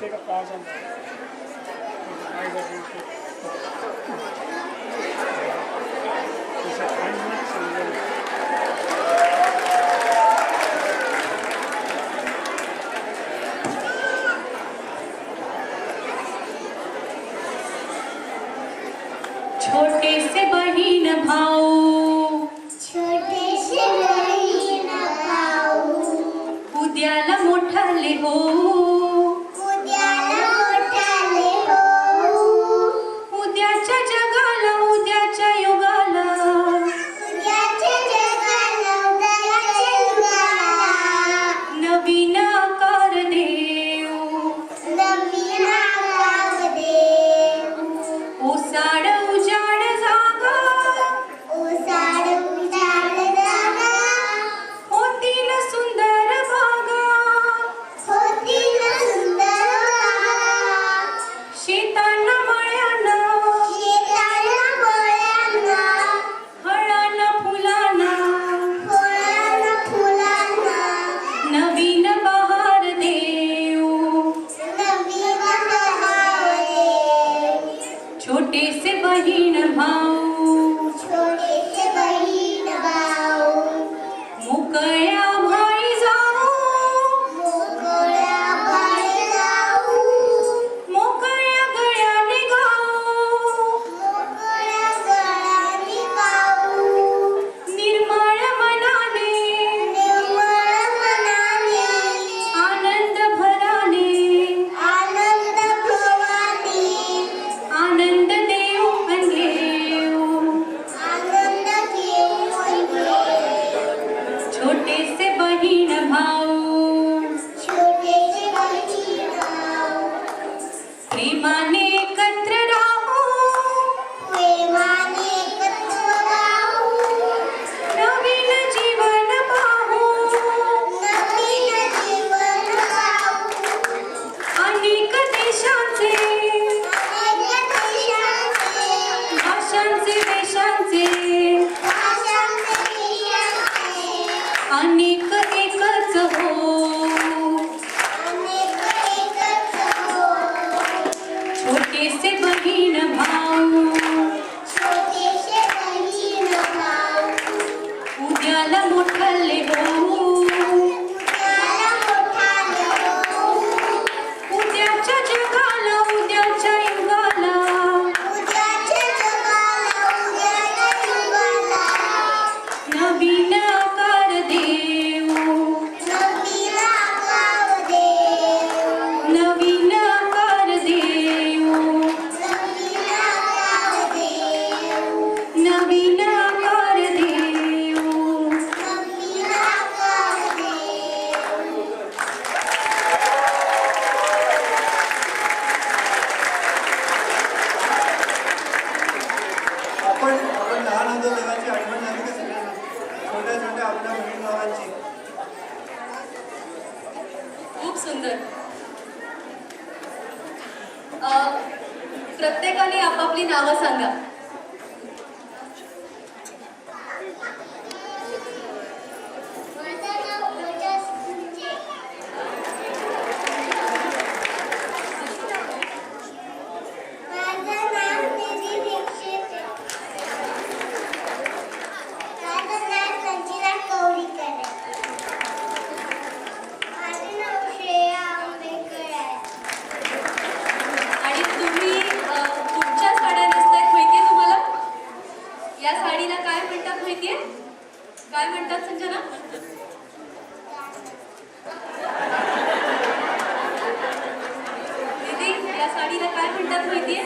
take a pause on that. Is it 10 minutes and then छोटे से बहीण भाऊ, छोटे से बहीण भाऊ, उद्याला मोठाले हो, उद्याला मोठाले हो, उद्याच्या जगाला, उद्याच्या युगाला, उद्याच्या जगाला, उद्याच्या युगाला, नवीन आकार देऊ, नवीन आकार देऊ, ओसाड उजाड जागा, ओसाड उजाड जागा, होतील सुंदर बागा, होतील सुंदर बागा, शेतांना मळ्यांना, शेताला मळ्यांना, फळांना फुलांना, फळांना फुलांना, नवीन बहार देऊ, नवीन बहार देऊ. छोटे से बहीण भाऊ, छोटे से बहीण भाऊ, मोकळ्या भाई जाऊ, मोकळ्या भाई जाऊ, मोकळ्या गळ्याने गाऊ, मोकळ्या गळ्याने गाऊ, निर्मळ मनाने, निर्मळ मनाने, आनंद भराने, आनंद भवाने, आनंद देऊ घेऊ, आनंद घेऊन घे. छोटे से बहीण भाऊ, छोटे से बहीण भाऊ, प्रेमाने एकत्र राहू, प्रेमाने एकत्र राहू, नवीन जीवन पाहू, नवीन जीवन पाहू, अनेक देशांचे, अनेक देशांचे, भाषांचे, देशांचे, भाषांचे, देशांचे, अनेक एकच हो, अनेक एकच हो. छोटे से बहीण भाऊ, छोटे से बहीण भाऊ, उद्याला मोठाले हो, उद्याला मोठाले हो, उद्याच्या जगाला, उद्याच्या युगाला, उद्याच्या जगाला, उद्याच्या युगाला, नवीन आकार देऊ, नवीन आकार देऊ, नवीन आकार देऊ, नवीन आकार देऊ, नवीन आकार देऊ. नवीन आकार देऊ. आपण लहान होतो तेव्हाची आठवण झाली का सगळ्यांना? छोट्या छोट्या आपल्या बहीण भावांची. खूप सुंदर. प्रत्येकाने आपापली नावं सांगा. माझं नाव ओजस गुंजे. माझं नाव निधी दीक्षित. माझं नाव संचिता कवडीकर आहे. माझं नाव श्रेया आंबेकर आहे. आणि तुम्ही कुठच्या साड्या नेसतायत माहितीये तुम्हाला? या साडीला काय म्हणतात माहितीये? काय म्हणतात संजना? दीदी, या साडीला काय म्हणतात माहितीये?